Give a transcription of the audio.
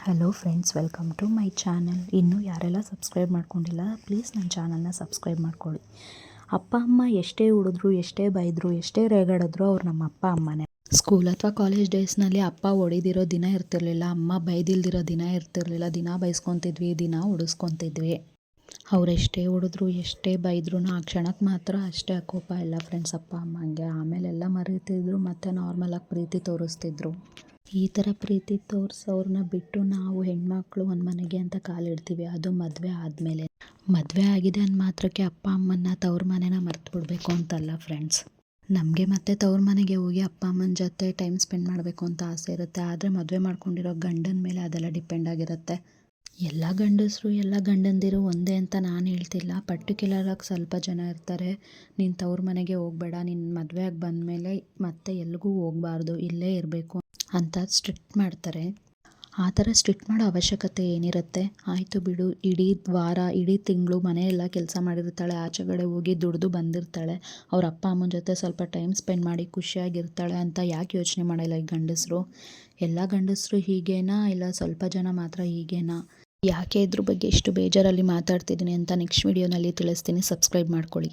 Hello friends, welcome to my channel. ಇನ್ನೂ ಯಾರೆಲ್ಲ subscribe ಮಾಡ್ಕೊಂಡಿಲ್ಲ ಪ್ಲೀಸ್ ನನ್ನ ಚಾನಲ್ನ ಸಬ್ಸ್ಕ್ರೈಬ್ ಮಾಡ್ಕೊಳ್ಳಿ. ಅಪ್ಪ ಅಮ್ಮ ಎಷ್ಟೇ ಹೊಡಿದ್ರು, ಎಷ್ಟೇ ಬೈದರು, ಎಷ್ಟೇ ರೇಗಾಡಿದ್ರು ಅವ್ರು ನಮ್ಮ ಅಪ್ಪ ಅಮ್ಮನೇ. ಸ್ಕೂಲ್ ಅಥವಾ ಕಾಲೇಜ್ ಡೇಸ್ನಲ್ಲಿ ಅಪ್ಪ ಹೊಡಿದಿರೋ ದಿನ ಇರ್ತಿರ್ಲಿಲ್ಲ, ಅಮ್ಮ ಬೈದಿಲ್ದಿರೋ ದಿನ ಇರ್ತಿರ್ಲಿಲ್ಲ. ದಿನ ಬೈಸ್ಕೊತಿದ್ವಿ, ದಿನ ಹೊಡಿಸ್ಕೊತಿದ್ವಿ. ಅವರೆಷ್ಟೇ ಹೊಡಿದ್ರು, ಎಷ್ಟೇ ಬೈದ್ರೂ ಆ ಕ್ಷಣಕ್ಕೆ ಮಾತ್ರ ಅಷ್ಟೇ ಕೋಪ ಇಲ್ಲ ಫ್ರೆಂಡ್ಸ್ ಅಪ್ಪ ಅಮ್ಮಂಗೆ. ಆಮೇಲೆಲ್ಲ ಮರೀತಿದ್ರು, ಮತ್ತು ನಾರ್ಮಲಾಗಿ ಪ್ರೀತಿ ತೋರಿಸ್ತಿದ್ರು. ಈ ಥರ ಪ್ರೀತಿ ತೋರಿಸೋರನ್ನ ಬಿಟ್ಟು ನಾವು ಹೆಣ್ಮಕ್ಳು ಒಂದು ಮನೆಗೆ ಅಂತ ಕಾಲಿಡ್ತೀವಿ, ಅದು ಮದುವೆ ಆದಮೇಲೆ. ಮದುವೆ ಆಗಿದೆ ಅಂದ ಮಾತ್ರಕ್ಕೆ ಅಪ್ಪ ಅಮ್ಮನ ತವ್ರ ಮನೆನ ಮರ್ತು ಬಿಡಬೇಕು ಅಂತಲ್ಲ ಫ್ರೆಂಡ್ಸ್. ನಮಗೆ ಮತ್ತೆ ತವ್ರ ಮನೆಗೆ ಹೋಗಿ ಅಪ್ಪ ಅಮ್ಮನ ಜೊತೆ ಟೈಮ್ ಸ್ಪೆಂಡ್ ಮಾಡಬೇಕು ಅಂತ ಆಸೆ ಇರುತ್ತೆ. ಆದರೆ ಮದುವೆ ಮಾಡ್ಕೊಂಡಿರೋ ಗಂಡನ ಮೇಲೆ ಅದೆಲ್ಲ ಡಿಪೆಂಡ್ ಆಗಿರುತ್ತೆ. ಎಲ್ಲ ಗಂಡಸರು, ಎಲ್ಲ ಗಂಡಂದಿರು ಒಂದೇ ಅಂತ ನಾನು ಹೇಳ್ತಿಲ್ಲ. ಪರ್ಟಿಕ್ಯುಲರಾಗಿ ಸ್ವಲ್ಪ ಜನ ಇರ್ತಾರೆ, ನೀನು ತವ್ರ ಮನೆಗೆ ಹೋಗಬೇಡ, ನೀನು ಮದುವೆ ಆಗಿ ಬಂದಮೇಲೆ ಮತ್ತೆ ಎಲ್ಲಿಗೂ ಹೋಗಬಾರ್ದು, ಇಲ್ಲೇ ಇರಬೇಕು ಅಂತ ಸ್ಟ್ರಿಕ್ಟ್ ಮಾಡ್ತಾರೆ. ಆ ಥರ ಸ್ಟ್ರಿಕ್ಟ್ ಮಾಡೋ ಅವಶ್ಯಕತೆ ಏನಿರುತ್ತೆ? ಆಯಿತು ಬಿಡು, ಇಡೀ ವಾರ, ಇಡೀ ತಿಂಗಳು ಮನೆಯೆಲ್ಲ ಕೆಲಸ ಮಾಡಿರ್ತಾಳೆ, ಆಚೆಗಡೆ ಹೋಗಿ ದುಡಿದು ಬಂದಿರ್ತಾಳೆ, ಅವ್ರ ಅಪ್ಪ ಅಮ್ಮನ ಜೊತೆ ಸ್ವಲ್ಪ ಟೈಮ್ ಸ್ಪೆಂಡ್ ಮಾಡಿ ಖುಷಿಯಾಗಿರ್ತಾಳೆ ಅಂತ ಯಾಕೆ ಯೋಚನೆ ಮಾಡೋಲ್ಲ ಈ ಗಂಡಸರು? ಎಲ್ಲ ಗಂಡಸರು ಹೀಗೇನಾ, ಇಲ್ಲ ಸ್ವಲ್ಪ ಜನ ಮಾತ್ರ ಹೀಗೇನಾ? ಯಾಕೆ ಇದ್ರ ಬಗ್ಗೆ ಇಷ್ಟು ಬೇಜಾರಲ್ಲಿ ಮಾತಾಡ್ತಿದ್ದೀನಿ ಅಂತ ನೆಕ್ಸ್ಟ್ ವಿಡಿಯೋನಲ್ಲಿ ತಿಳಿಸ್ತೀನಿ. ಸಬ್ಸ್ಕ್ರೈಬ್ ಮಾಡ್ಕೊಳ್ಳಿ.